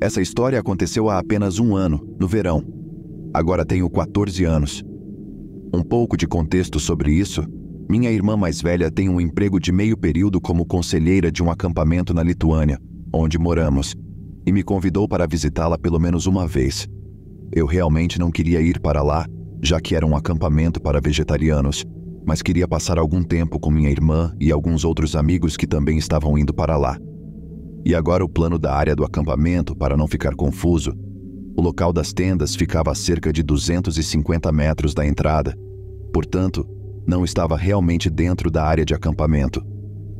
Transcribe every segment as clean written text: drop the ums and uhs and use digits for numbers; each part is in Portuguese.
Essa história aconteceu há apenas um ano, no verão. Agora tenho 14 anos. Um pouco de contexto sobre isso. Minha irmã mais velha tem um emprego de meio período como conselheira de um acampamento na Lituânia, onde moramos, e me convidou para visitá-la pelo menos uma vez. Eu realmente não queria ir para lá, já que era um acampamento para vegetarianos, mas queria passar algum tempo com minha irmã e alguns outros amigos que também estavam indo para lá. E agora o plano da área do acampamento, para não ficar confuso. O local das tendas ficava a cerca de 250 metros da entrada. Portanto, não estava realmente dentro da área de acampamento.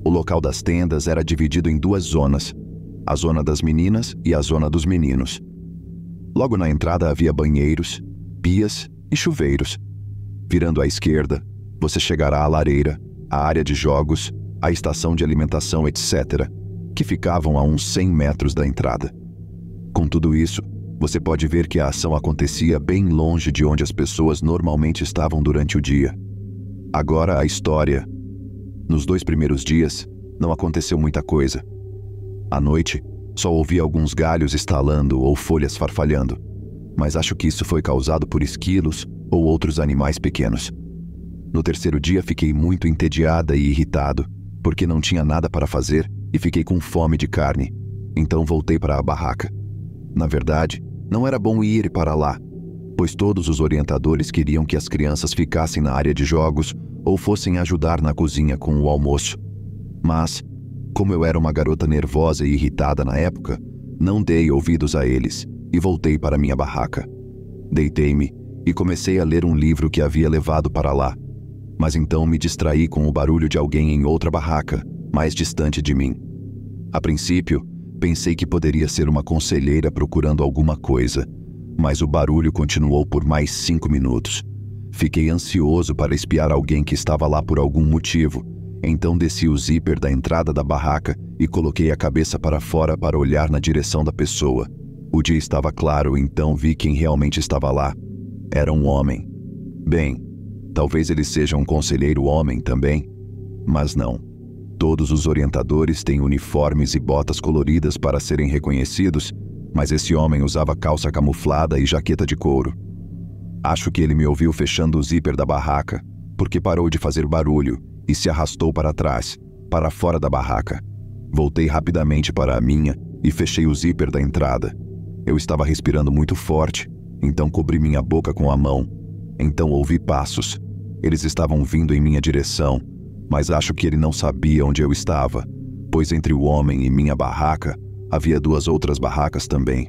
O local das tendas era dividido em duas zonas, a zona das meninas e a zona dos meninos. Logo na entrada havia banheiros, pias e chuveiros. Virando à esquerda, você chegará à lareira, à área de jogos, à estação de alimentação, etc., que ficavam a uns 100 metros da entrada. Com tudo isso, você pode ver que a ação acontecia bem longe de onde as pessoas normalmente estavam durante o dia. Agora a história. Nos 2 primeiros dias, não aconteceu muita coisa. À noite, só ouvi alguns galhos estalando ou folhas farfalhando, mas acho que isso foi causado por esquilos ou outros animais pequenos. No terceiro dia fiquei muito entediada e irritado, porque não tinha nada para fazer e fiquei com fome de carne, então voltei para a barraca. Na verdade, não era bom ir para lá, pois todos os orientadores queriam que as crianças ficassem na área de jogos ou fossem ajudar na cozinha com o almoço. Mas, como eu era uma garota nervosa e irritada na época, não dei ouvidos a eles e voltei para minha barraca. Deitei-me e comecei a ler um livro que havia levado para lá, mas então me distraí com o barulho de alguém em outra barraca, mais distante de mim. A princípio, pensei que poderia ser uma conselheira procurando alguma coisa, mas o barulho continuou por mais 5 minutos. Fiquei ansioso para espiar alguém que estava lá por algum motivo, então desci o zíper da entrada da barraca e coloquei a cabeça para fora para olhar na direção da pessoa. O dia estava claro, então vi quem realmente estava lá. Era um homem. Bem, talvez ele seja um conselheiro homem também, mas não. Todos os orientadores têm uniformes e botas coloridas para serem reconhecidos, mas esse homem usava calça camuflada e jaqueta de couro. Acho que ele me ouviu fechando o zíper da barraca, porque parou de fazer barulho e se arrastou para trás, para fora da barraca. Voltei rapidamente para a minha e fechei o zíper da entrada. Eu estava respirando muito forte, então cobri minha boca com a mão. Então ouvi passos. Eles estavam vindo em minha direção, mas acho que ele não sabia onde eu estava, pois entre o homem e minha barraca havia 2 outras barracas também.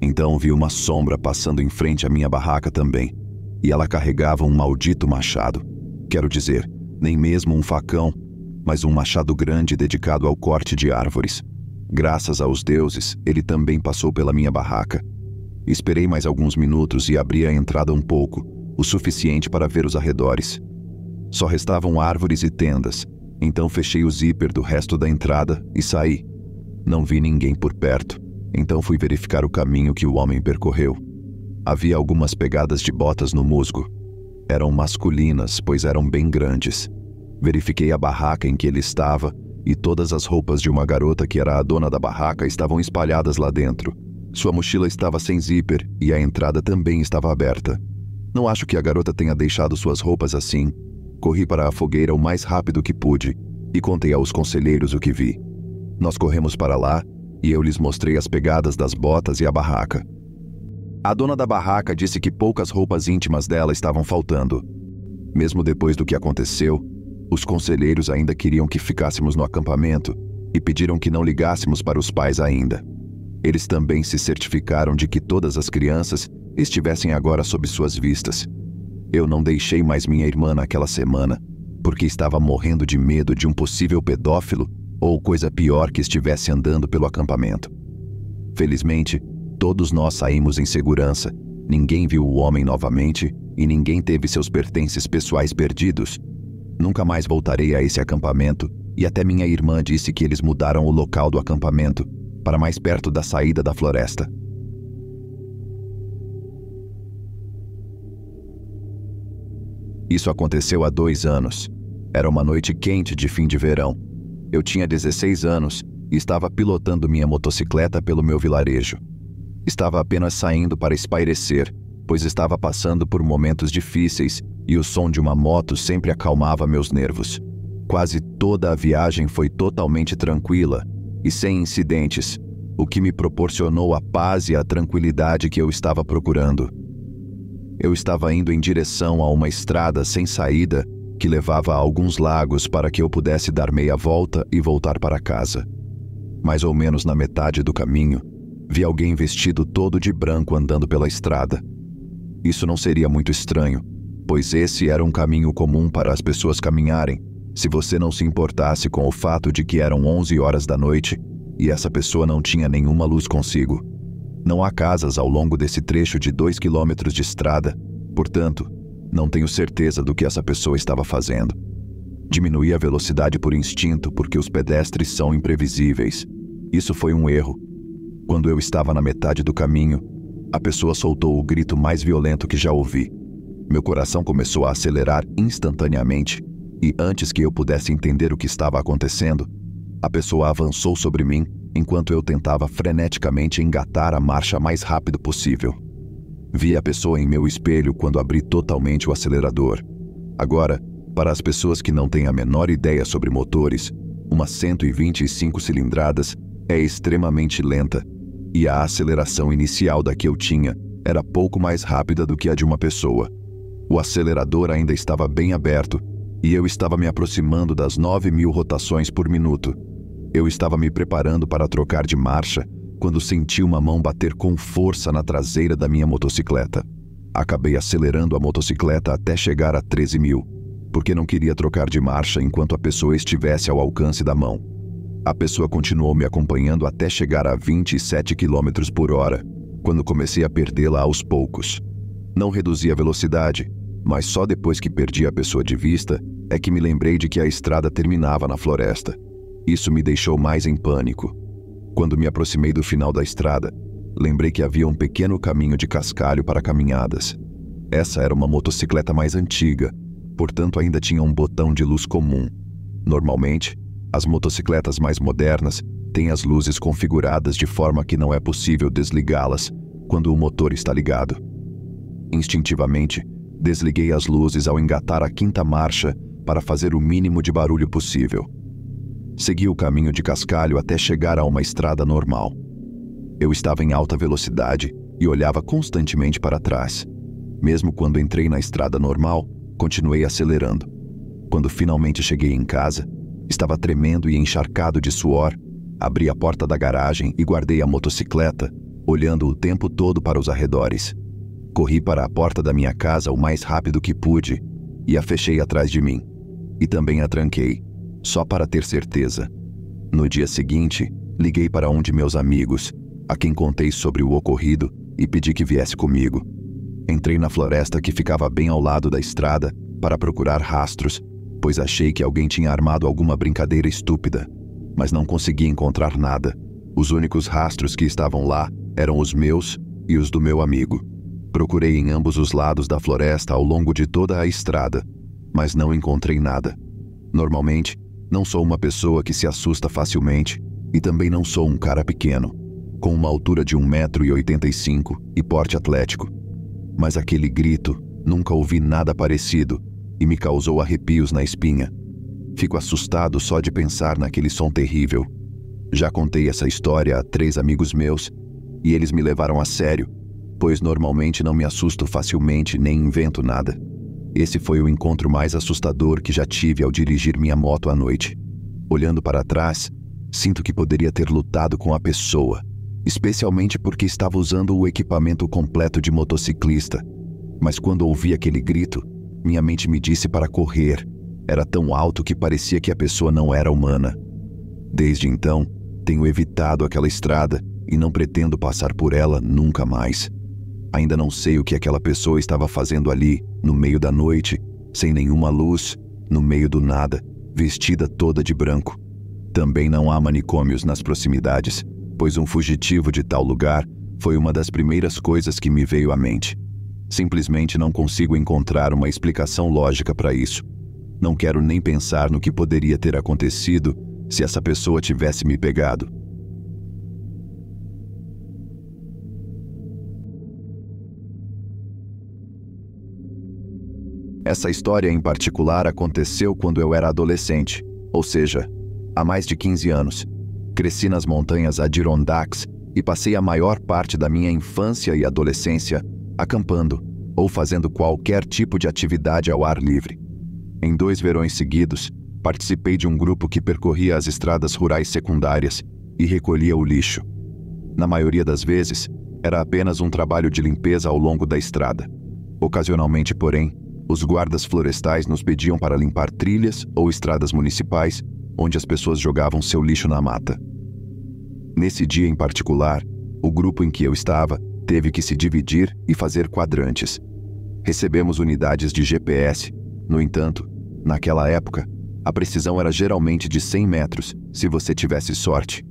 Então vi uma sombra passando em frente à minha barraca também, e ela carregava um maldito machado. Quero dizer, nem mesmo um facão, mas um machado grande dedicado ao corte de árvores. Graças aos deuses, ele também passou pela minha barraca. Esperei mais alguns minutos e abri a entrada um pouco, o suficiente para ver os arredores. Só restavam árvores e tendas, então fechei o zíper do resto da entrada e saí. Não vi ninguém por perto, então fui verificar o caminho que o homem percorreu. Havia algumas pegadas de botas no musgo. Eram masculinas, pois eram bem grandes. Verifiquei a barraca em que ele estava e todas as roupas de uma garota que era a dona da barraca estavam espalhadas lá dentro. Sua mochila estava sem zíper e a entrada também estava aberta. Não acho que a garota tenha deixado suas roupas assim. Corri para a fogueira o mais rápido que pude e contei aos conselheiros o que vi. Nós corremos para lá e eu lhes mostrei as pegadas das botas e a barraca. A dona da barraca disse que poucas roupas íntimas dela estavam faltando. Mesmo depois do que aconteceu, os conselheiros ainda queriam que ficássemos no acampamento e pediram que não ligássemos para os pais ainda. Eles também se certificaram de que todas as crianças estivessem agora sob suas vistas. Eu não deixei mais minha irmã naquela semana, porque estava morrendo de medo de um possível pedófilo ou coisa pior que estivesse andando pelo acampamento. Felizmente, todos nós saímos em segurança, ninguém viu o homem novamente e ninguém teve seus pertences pessoais perdidos. Nunca mais voltarei a esse acampamento e até minha irmã disse que eles mudaram o local do acampamento para mais perto da saída da floresta. Isso aconteceu há 2 anos. Era uma noite quente de fim de verão. Eu tinha 16 anos e estava pilotando minha motocicleta pelo meu vilarejo. Estava apenas saindo para espairecer, pois estava passando por momentos difíceis e o som de uma moto sempre acalmava meus nervos. Quase toda a viagem foi totalmente tranquila e sem incidentes, o que me proporcionou a paz e a tranquilidade que eu estava procurando. Eu estava indo em direção a uma estrada sem saída que levava a alguns lagos para que eu pudesse dar meia volta e voltar para casa. Mais ou menos na metade do caminho, vi alguém vestido todo de branco andando pela estrada. Isso não seria muito estranho, pois esse era um caminho comum para as pessoas caminharem, se você não se importasse com o fato de que eram 11 horas da noite e essa pessoa não tinha nenhuma luz consigo. Não há casas ao longo desse trecho de 2 quilômetros de estrada, portanto, não tenho certeza do que essa pessoa estava fazendo. Diminuí a velocidade por instinto porque os pedestres são imprevisíveis. Isso foi um erro. Quando eu estava na metade do caminho, a pessoa soltou o grito mais violento que já ouvi. Meu coração começou a acelerar instantaneamente e antes que eu pudesse entender o que estava acontecendo, a pessoa avançou sobre mim enquanto eu tentava freneticamente engatar a marcha mais rápido possível. Vi a pessoa em meu espelho quando abri totalmente o acelerador. Agora, para as pessoas que não têm a menor ideia sobre motores, uma 125 cilindradas é extremamente lenta e a aceleração inicial da que eu tinha era pouco mais rápida do que a de uma pessoa. O acelerador ainda estava bem aberto e eu estava me aproximando das 9.000 rotações por minuto. Eu estava me preparando para trocar de marcha quando senti uma mão bater com força na traseira da minha motocicleta. Acabei acelerando a motocicleta até chegar a 13.000, porque não queria trocar de marcha enquanto a pessoa estivesse ao alcance da mão. A pessoa continuou me acompanhando até chegar a 27 km por hora, quando comecei a perdê-la aos poucos. Não reduzi a velocidade, mas só depois que perdi a pessoa de vista é que me lembrei de que a estrada terminava na floresta. Isso me deixou mais em pânico. Quando me aproximei do final da estrada, lembrei que havia um pequeno caminho de cascalho para caminhadas. Essa era uma motocicleta mais antiga, portanto ainda tinha um botão de luz comum. Normalmente, as motocicletas mais modernas têm as luzes configuradas de forma que não é possível desligá-las quando o motor está ligado. Instintivamente, desliguei as luzes ao engatar a quinta marcha para fazer o mínimo de barulho possível. Segui o caminho de cascalho até chegar a uma estrada normal. Eu estava em alta velocidade e olhava constantemente para trás. Mesmo quando entrei na estrada normal, continuei acelerando. Quando finalmente cheguei em casa, estava tremendo e encharcado de suor. Abri a porta da garagem e guardei a motocicleta, olhando o tempo todo para os arredores. Corri para a porta da minha casa o mais rápido que pude e a fechei atrás de mim. E também a tranquei, só para ter certeza. No dia seguinte, liguei para um de meus amigos, a quem contei sobre o ocorrido e pedi que viesse comigo. Entrei na floresta que ficava bem ao lado da estrada para procurar rastros, pois achei que alguém tinha armado alguma brincadeira estúpida, mas não consegui encontrar nada. Os únicos rastros que estavam lá eram os meus e os do meu amigo. Procurei em ambos os lados da floresta ao longo de toda a estrada, mas não encontrei nada. Normalmente, não sou uma pessoa que se assusta facilmente e também não sou um cara pequeno, com uma altura de 1,85 m e porte atlético. Mas aquele grito, nunca ouvi nada parecido e me causou arrepios na espinha. Fico assustado só de pensar naquele som terrível. Já contei essa história a 3 amigos meus e eles me levaram a sério, pois normalmente não me assusto facilmente nem invento nada. Esse foi o encontro mais assustador que já tive ao dirigir minha moto à noite. Olhando para trás, sinto que poderia ter lutado com a pessoa, especialmente porque estava usando o equipamento completo de motociclista. Mas quando ouvi aquele grito, minha mente me disse para correr. Era tão alto que parecia que a pessoa não era humana. Desde então, tenho evitado aquela estrada e não pretendo passar por ela nunca mais. Ainda não sei o que aquela pessoa estava fazendo ali, no meio da noite, sem nenhuma luz, no meio do nada, vestida toda de branco. Também não há manicômios nas proximidades, pois um fugitivo de tal lugar foi uma das primeiras coisas que me veio à mente. Simplesmente não consigo encontrar uma explicação lógica para isso. Não quero nem pensar no que poderia ter acontecido se essa pessoa tivesse me pegado. Essa história em particular aconteceu quando eu era adolescente, ou seja, há mais de 15 anos. Cresci nas montanhas Adirondacks e passei a maior parte da minha infância e adolescência acampando ou fazendo qualquer tipo de atividade ao ar livre. Em 2 verões seguidos, participei de um grupo que percorria as estradas rurais secundárias e recolhia o lixo. Na maioria das vezes, era apenas um trabalho de limpeza ao longo da estrada. Ocasionalmente, porém, os guardas florestais nos pediam para limpar trilhas ou estradas municipais onde as pessoas jogavam seu lixo na mata. Nesse dia em particular, o grupo em que eu estava teve que se dividir e fazer quadrantes. Recebemos unidades de GPS. No entanto, naquela época, a precisão era geralmente de 100 metros, se você tivesse sorte.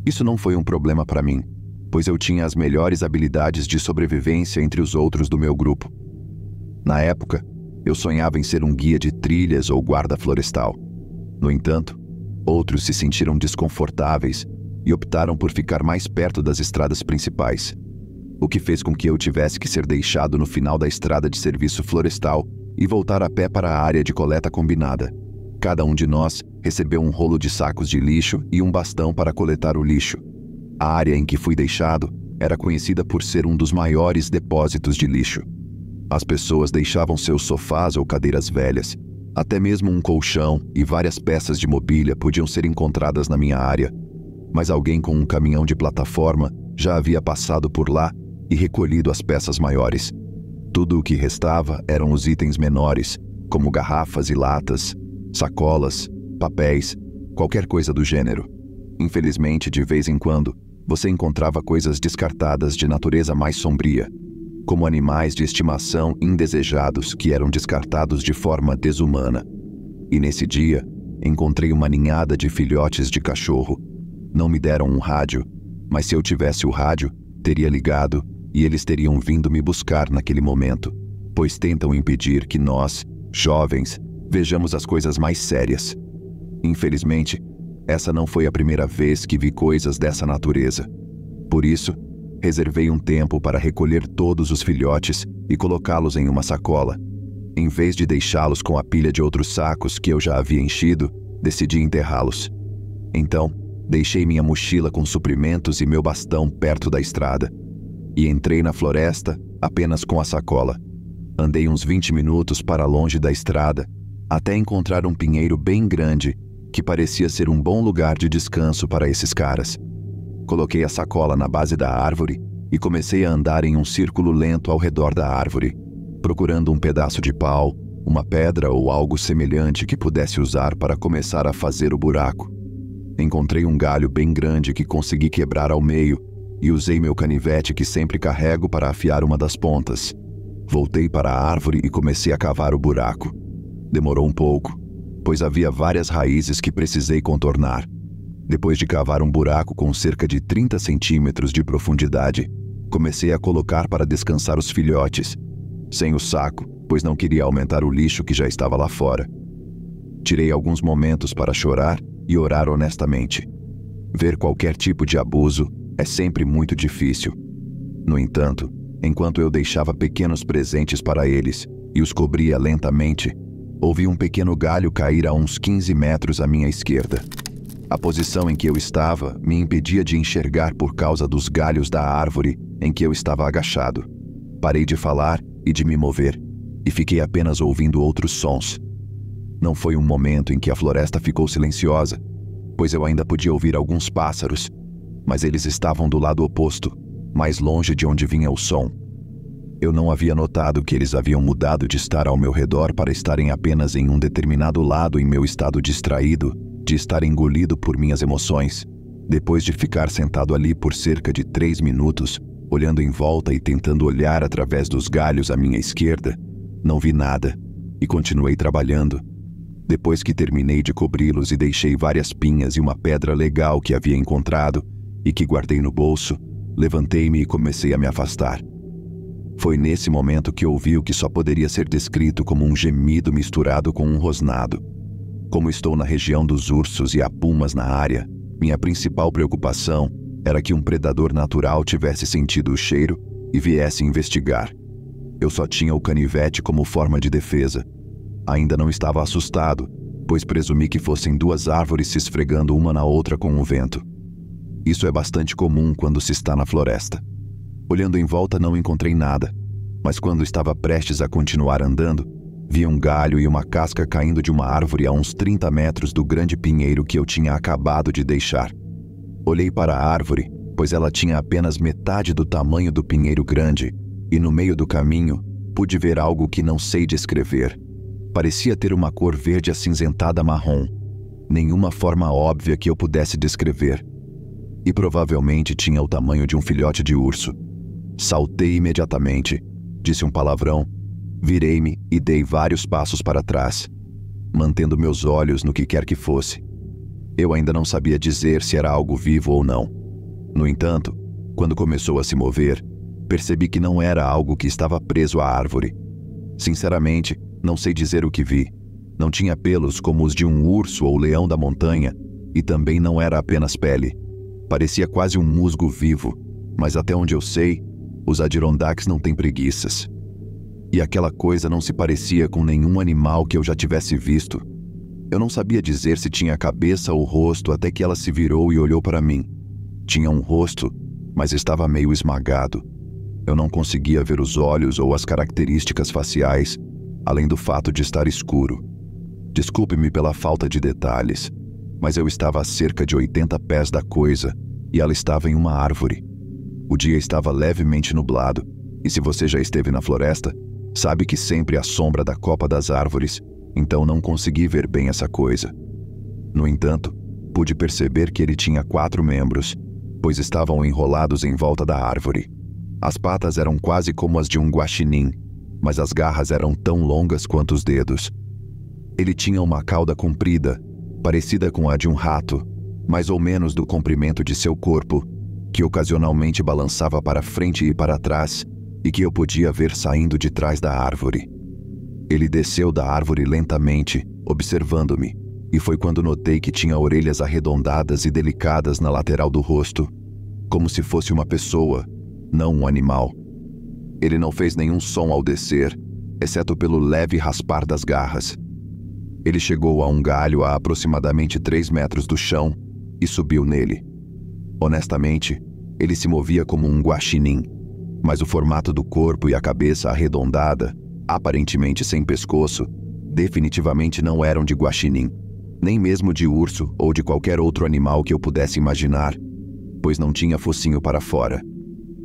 Isso não foi um problema para mim, pois eu tinha as melhores habilidades de sobrevivência entre os outros do meu grupo. Na época, eu sonhava em ser um guia de trilhas ou guarda florestal. No entanto, outros se sentiram desconfortáveis e optaram por ficar mais perto das estradas principais, o que fez com que eu tivesse que ser deixado no final da estrada de serviço florestal e voltar a pé para a área de coleta combinada. Cada um de nós recebeu um rolo de sacos de lixo e um bastão para coletar o lixo. A área em que fui deixado era conhecida por ser um dos maiores depósitos de lixo. As pessoas deixavam seus sofás ou cadeiras velhas. Até mesmo um colchão e várias peças de mobília podiam ser encontradas na minha área. Mas alguém com um caminhão de plataforma já havia passado por lá e recolhido as peças maiores. Tudo o que restava eram os itens menores, como garrafas e latas, sacolas, papéis, qualquer coisa do gênero. Infelizmente, de vez em quando, você encontrava coisas descartadas de natureza mais sombria, como animais de estimação indesejados que eram descartados de forma desumana. E nesse dia, encontrei uma ninhada de filhotes de cachorro. Não me deram um rádio, mas se eu tivesse o rádio, teria ligado e eles teriam vindo me buscar naquele momento, pois tentam impedir que nós, jovens, vejamos as coisas mais sérias. Infelizmente, essa não foi a primeira vez que vi coisas dessa natureza. Por isso, reservei um tempo para recolher todos os filhotes e colocá-los em uma sacola. Em vez de deixá-los com a pilha de outros sacos que eu já havia enchido, decidi enterrá-los. Então, deixei minha mochila com suprimentos e meu bastão perto da estrada. E entrei na floresta apenas com a sacola. Andei uns 20 minutos para longe da estrada, até encontrar um pinheiro bem grande, que parecia ser um bom lugar de descanso para esses caras. Coloquei a sacola na base da árvore e comecei a andar em um círculo lento ao redor da árvore, procurando um pedaço de pau, uma pedra ou algo semelhante que pudesse usar para começar a fazer o buraco. Encontrei um galho bem grande que consegui quebrar ao meio e usei meu canivete que sempre carrego para afiar uma das pontas. Voltei para a árvore e comecei a cavar o buraco. Demorou um pouco, pois havia várias raízes que precisei contornar. Depois de cavar um buraco com cerca de 30 centímetros de profundidade, comecei a colocar para descansar os filhotes, sem o saco, pois não queria aumentar o lixo que já estava lá fora. Tirei alguns momentos para chorar e orar honestamente. Ver qualquer tipo de abuso é sempre muito difícil. No entanto, enquanto eu deixava pequenos presentes para eles e os cobria lentamente, ouvi um pequeno galho cair a uns 15 metros à minha esquerda. A posição em que eu estava me impedia de enxergar por causa dos galhos da árvore em que eu estava agachado. Parei de falar e de me mover, e fiquei apenas ouvindo outros sons. Não foi um momento em que a floresta ficou silenciosa, pois eu ainda podia ouvir alguns pássaros, mas eles estavam do lado oposto, mais longe de onde vinha o som. Eu não havia notado que eles haviam mudado de estar ao meu redor para estarem apenas em um determinado lado em meu estado distraído, de estar engolido por minhas emoções. Depois de ficar sentado ali por cerca de 3 minutos, olhando em volta e tentando olhar através dos galhos à minha esquerda, não vi nada e continuei trabalhando. Depois que terminei de cobri-los e deixei várias pinhas e uma pedra legal que havia encontrado e que guardei no bolso, levantei-me e comecei a me afastar. Foi nesse momento que ouvi o que só poderia ser descrito como um gemido misturado com um rosnado. Como estou na região dos ursos e há pumas na área, minha principal preocupação era que um predador natural tivesse sentido o cheiro e viesse investigar. Eu só tinha o canivete como forma de defesa. Ainda não estava assustado, pois presumi que fossem duas árvores se esfregando uma na outra com o vento. Isso é bastante comum quando se está na floresta. Olhando em volta não encontrei nada, mas quando estava prestes a continuar andando, vi um galho e uma casca caindo de uma árvore a uns 30 metros do grande pinheiro que eu tinha acabado de deixar. Olhei para a árvore, pois ela tinha apenas metade do tamanho do pinheiro grande, e no meio do caminho pude ver algo que não sei descrever. Parecia ter uma cor verde acinzentada marrom. Nenhuma forma óbvia que eu pudesse descrever. E provavelmente tinha o tamanho de um filhote de urso. Saltei imediatamente, disse um palavrão, virei-me e dei vários passos para trás, mantendo meus olhos no que quer que fosse. Eu ainda não sabia dizer se era algo vivo ou não. No entanto, quando começou a se mover, percebi que não era algo que estava preso à árvore. Sinceramente, não sei dizer o que vi. Não tinha pelos como os de um urso ou leão da montanha, e também não era apenas pele. Parecia quase um musgo vivo, mas até onde eu sei, os Adirondacks não têm preguiças. E aquela coisa não se parecia com nenhum animal que eu já tivesse visto. Eu não sabia dizer se tinha cabeça ou rosto até que ela se virou e olhou para mim. Tinha um rosto, mas estava meio esmagado. Eu não conseguia ver os olhos ou as características faciais, além do fato de estar escuro. Desculpe-me pela falta de detalhes, mas eu estava a cerca de 80 pés da coisa e ela estava em uma árvore. O dia estava levemente nublado, e se você já esteve na floresta, sabe que sempre há sombra da copa das árvores, então não consegui ver bem essa coisa. No entanto, pude perceber que ele tinha 4 membros, pois estavam enrolados em volta da árvore. As patas eram quase como as de um guaxinim, mas as garras eram tão longas quanto os dedos. Ele tinha uma cauda comprida, parecida com a de um rato, mais ou menos do comprimento de seu corpo, que ocasionalmente balançava para frente e para trás, e que eu podia ver saindo de trás da árvore. Ele desceu da árvore lentamente, observando-me, e foi quando notei que tinha orelhas arredondadas e delicadas na lateral do rosto, como se fosse uma pessoa, não um animal. Ele não fez nenhum som ao descer, exceto pelo leve raspar das garras. Ele chegou a um galho a aproximadamente 3 metros do chão e subiu nele. Honestamente, ele se movia como um guaxinim, mas o formato do corpo e a cabeça arredondada, aparentemente sem pescoço, definitivamente não eram de guaxinim, nem mesmo de urso ou de qualquer outro animal que eu pudesse imaginar, pois não tinha focinho para fora.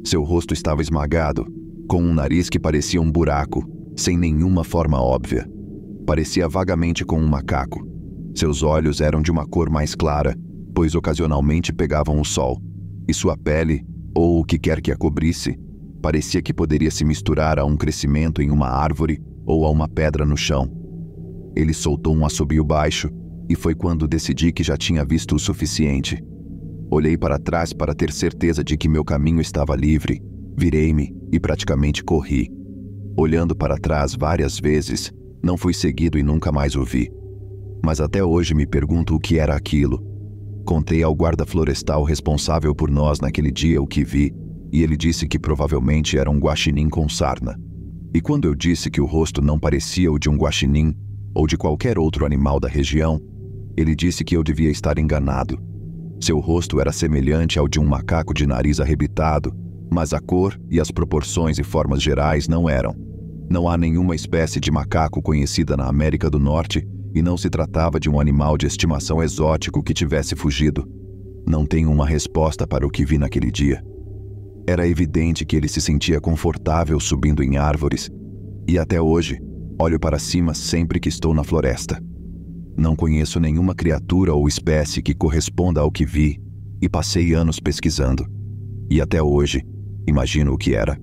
Seu rosto estava esmagado, com um nariz que parecia um buraco, sem nenhuma forma óbvia. Parecia vagamente com um macaco. Seus olhos eram de uma cor mais clara, pois ocasionalmente pegavam o sol, e sua pele, ou o que quer que a cobrisse, parecia que poderia se misturar a um crescimento em uma árvore ou a uma pedra no chão. Ele soltou um assobio baixo, e foi quando decidi que já tinha visto o suficiente. Olhei para trás para ter certeza de que meu caminho estava livre, virei-me e praticamente corri. Olhando para trás várias vezes, não fui seguido e nunca mais o vi. Mas até hoje me pergunto o que era aquilo. Contei ao guarda florestal responsável por nós naquele dia o que vi, e ele disse que provavelmente era um guaxinim com sarna. E quando eu disse que o rosto não parecia o de um guaxinim ou de qualquer outro animal da região, ele disse que eu devia estar enganado. Seu rosto era semelhante ao de um macaco de nariz arrebitado, mas a cor e as proporções e formas gerais não eram. Não há nenhuma espécie de macaco conhecida na América do Norte e não se tratava de um animal de estimação exótico que tivesse fugido. Não tenho uma resposta para o que vi naquele dia. Era evidente que ele se sentia confortável subindo em árvores, e até hoje olho para cima sempre que estou na floresta. Não conheço nenhuma criatura ou espécie que corresponda ao que vi, e passei anos pesquisando. E até hoje, imagino o que era.